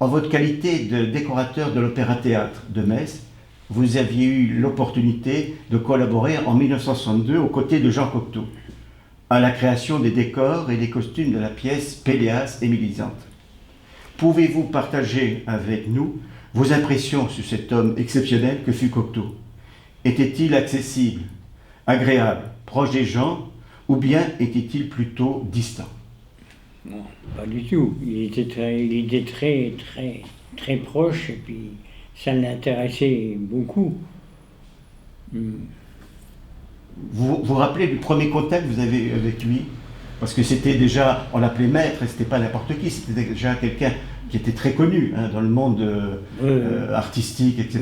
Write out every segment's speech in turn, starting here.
En votre qualité de décorateur de l'Opéra-Théâtre de Metz, vous aviez eu l'opportunité de collaborer en 1962 aux côtés de Jean Cocteau à la création des décors et des costumes de la pièce Péléas et Mélisande. Pouvez-vous partager avec nous vos impressions sur cet homme exceptionnel que fut Cocteau? Était-il accessible, agréable, proche des gens, ou bien était-il plutôt distant? Non, pas du tout. Il était très proche, et puis ça l'intéressait beaucoup. Vous vous rappelez du premier contact que vous avez eu avec lui? Parce que c'était déjà, on l'appelait maître, et c'était pas n'importe qui, c'était déjà quelqu'un qui était très connu dans le monde artistique, etc.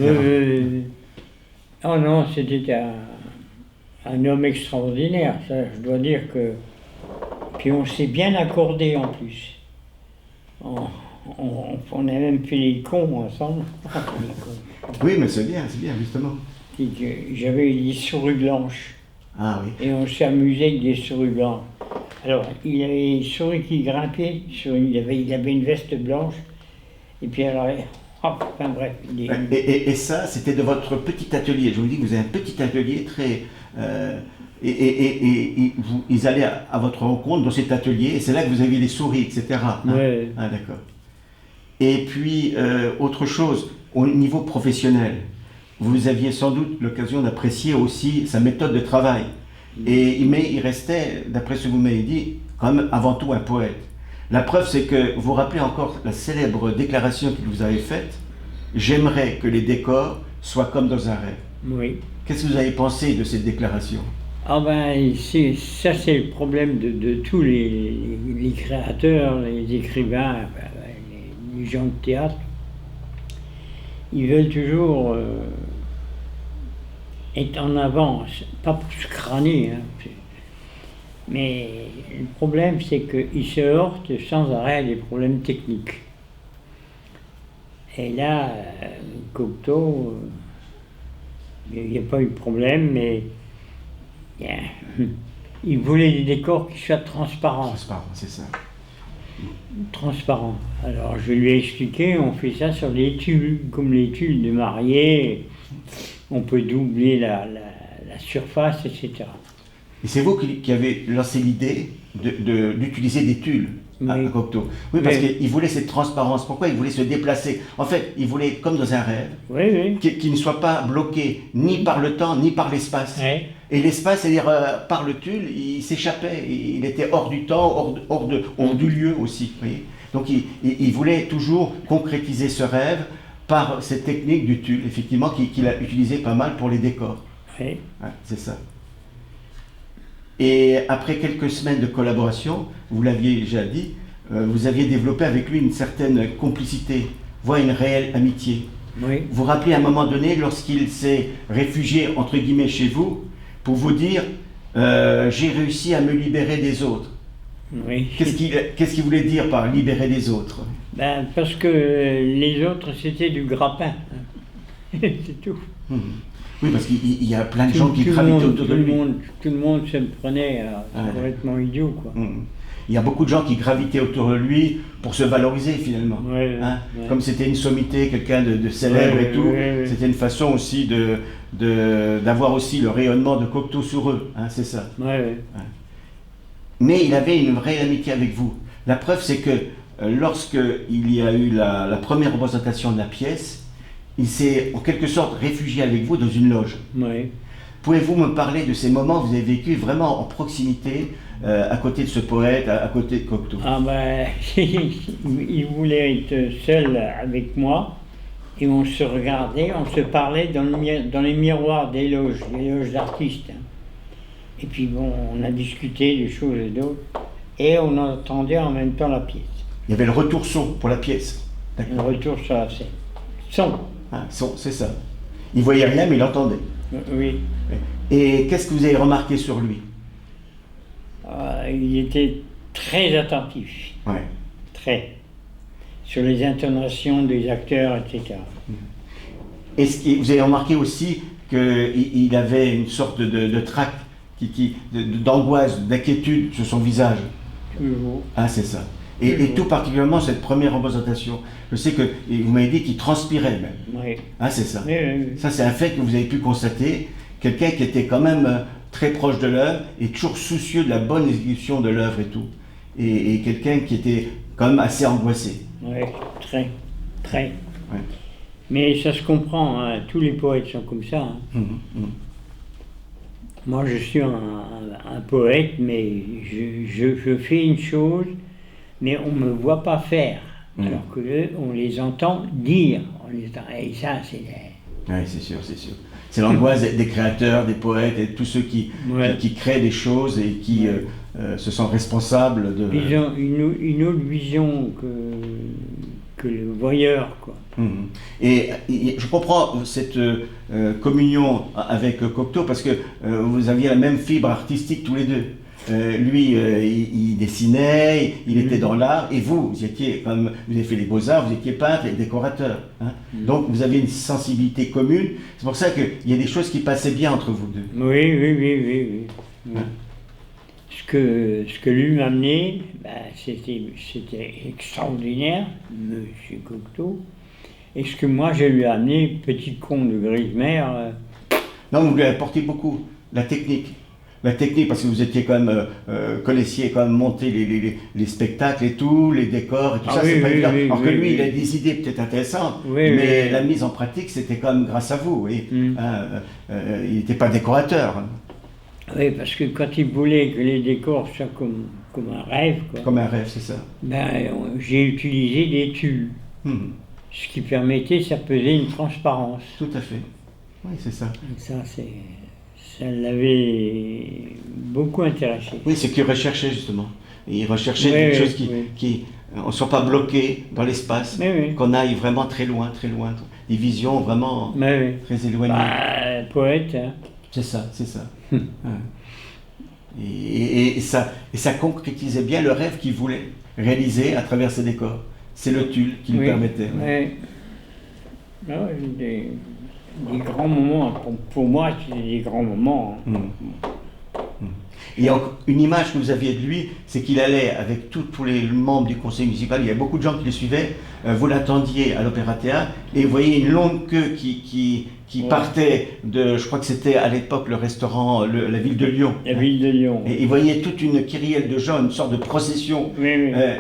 Oh non, c'était un homme extraordinaire, ça je dois dire que... Puis on s'est bien accordé en plus. On a même fait les cons ensemble. Oui, mais c'est bien, justement. J'avais des souris blanches. Ah oui. Et on s'amusait avec des souris blanches. Alors, il avait une souris qui grimpait, il avait une veste blanche. Et puis alors, enfin bref. Et ça, c'était de votre petit atelier. Je vous dis que vous avez un petit atelier très... ils allaient à votre rencontre dans cet atelier, et c'est là que vous aviez les souris, etc. Hein? Ouais. Ah, d'accord. Et puis, autre chose, au niveau professionnel, vous aviez sans doute l'occasion d'apprécier aussi sa méthode de travail. Mais il restait, d'après ce que vous m'avez dit, quand même avant tout un poète. La preuve, c'est que vous vous rappelez encore la célèbre déclaration qu'il vous avait faite: « J'aimerais que les décors soient comme dans un rêve ». Oui. Qu'est-ce que vous avez pensé de cette déclaration? Ah ben, ça c'est le problème de tous les créateurs, les écrivains, les gens de théâtre. Ils veulent toujours être en avance, pas pour se crâner, hein, mais le problème c'est qu'ils se heurtent sans arrêt à des problèmes techniques. Et là, Cocteau, il n'y a pas eu de problème, mais il voulait des décors qui soient transparents. Transparent, c'est ça. Transparent. Alors je lui ai expliqué, on fait ça sur des tulles, comme les tulles de mariée, on peut doubler la surface, etc. Et c'est vous qui avez lancé l'idée d'utiliser des tulles à Cocteau. Oui, parce qu'il voulait cette transparence. Pourquoi il voulait se déplacer? En fait, il voulait, comme dans un rêve, qu'il ne soit pas bloqué ni par le temps, ni par l'espace. Oui. Et l'espace, c'est-à-dire par le tulle, il s'échappait. Il était hors du temps, hors du lieu aussi. Vous voyez. Donc il voulait toujours concrétiser ce rêve par cette technique du tulle, effectivement, qu'il a utilisé pas mal pour les décors. Oui. Ouais, c'est ça. Et après quelques semaines de collaboration, vous l'aviez déjà dit, vous aviez développé avec lui une certaine complicité, voire une réelle amitié. Oui. Vous vous rappelez à un moment donné, lorsqu'il s'est réfugié, entre guillemets, chez vous, pour vous dire « j'ai réussi à me libérer des autres ». Oui. Qu'est-ce qu'il voulait dire par « libérer des autres » ? Ben, parce que les autres, c'était du grappin. C'est tout. Oui, parce qu'il y a plein de gens qui gravitaient autour de lui. Tout le monde se prenait complètement idiot, quoi. Il y a beaucoup de gens qui gravitaient autour de lui pour se valoriser, finalement. Comme c'était une sommité, quelqu'un de célèbre et tout, c'était une façon aussi d'avoir aussi le rayonnement de Cocteau sur eux, c'est ça. Mais il avait une vraie amitié avec vous. La preuve, c'est que lorsqu'il y a eu la première représentation de la pièce, il s'est en quelque sorte réfugié avec vous dans une loge. Pouvez-vous me parler de ces moments que vous avez vécu vraiment en proximité, à côté de ce poète, à côté de Cocteau? Ah ben, il voulait être seul avec moi, et on se regardait, on se parlait dans les miroirs des loges d'artistes. Et puis bon, on a discuté de choses et d'autres, et on entendait en même temps la pièce. Il y avait le retour son pour la pièce. Le retour sur la scène. Son. Son, c'est ça. Il voyait rien, mais il entendait. Oui. Et qu'est-ce que vous avez remarqué sur lui? Il était très attentif. Très. Sur les intonations des acteurs, etc. Est-ce que vous avez remarqué aussi qu'il avait une sorte de trac, d'angoisse, d'inquiétude sur son visage? Toujours. C'est ça. Et tout particulièrement cette première représentation. Je sais que vous m'avez dit qu'il transpirait même. Oui. Ah, c'est ça. Oui, oui, oui. Ça, c'est un fait que vous avez pu constater. Quelqu'un qui était quand même très proche de l'œuvre et toujours soucieux de la bonne exécution de l'œuvre et tout. Et quelqu'un qui était quand même assez angoissé. Oui, très, très. Ouais. Mais ça se comprend, hein. Tous les poètes sont comme ça. Hein. Moi, je suis un poète, mais je fais une chose, mais on ne me voit pas faire. Alors que on les entend dire. Et ça, c'est... Oui, c'est sûr, c'est sûr. C'est l'angoisse des créateurs, des poètes et de tous ceux qui créent des choses et qui se sentent responsables de... Ils ont une autre vision que le voyeur, quoi. Et je comprends cette communion avec Cocteau parce que vous aviez la même fibre artistique tous les deux. Lui, il dessinait, il était dans l'art, et vous étiez comme vous avez fait les beaux-arts, vous étiez peintre et décorateur. Hein. Donc vous avez une sensibilité commune. C'est pour ça qu'il y a des choses qui passaient bien entre vous deux. Oui. Hein. Ce que lui m'a amené, c'était extraordinaire, Monsieur Cocteau. Et ce que moi je lui ai amené, petit con de Grisemer. Non, vous lui avez apporté beaucoup, la technique. La technique, parce que vous étiez quand même, connaissiez quand même monter les spectacles et tout, les décors et tout ça, c'est pas évident. Alors que lui, il a des idées peut-être intéressantes, mais la mise en pratique, c'était quand même grâce à vous. Oui. Il n'était pas décorateur. Hein. Oui, parce que quand il voulait que les décors soient comme un rêve, quoi, comme un rêve, c'est ça. J'ai utilisé des tubes. Ce qui permettait, ça faisait une transparence. Tout à fait. Oui, c'est ça. Et ça l'avait beaucoup intéressé. Oui, c'est ce qu'il recherchait justement. Il recherchait quelque chose qui on ne soit pas bloqué dans l'espace, qu'on aille vraiment très loin, des visions vraiment très éloignées. Poète, hein. C'est ça, c'est ça. Et ça concrétisait bien le rêve qu'il voulait réaliser à travers ses décors. C'est le tulle qui lui permettait. Des grands moments, pour moi, c'était des grands moments. Et une image que vous aviez de lui, c'est qu'il allait avec tous les membres du conseil municipal, il y a beaucoup de gens qui le suivaient, vous l'attendiez à l'Opéra Théâtre, et vous voyez une longue queue qui partait de, je crois que c'était à l'époque le restaurant, la ville de Lyon. La ville de Lyon. Et vous voyez toute une kyrielle de gens, une sorte de procession.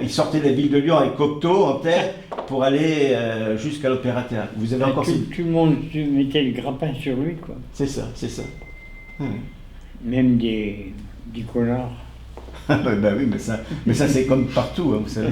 Ils sortaient de la ville de Lyon avec Cocteau en tête pour aller jusqu'à l'Opéra Théâtre. Vous avez encore tout le monde mettait le grappin sur lui, quoi. C'est ça, c'est ça. Même des connards. Oui, mais ça c'est comme partout, hein, vous savez.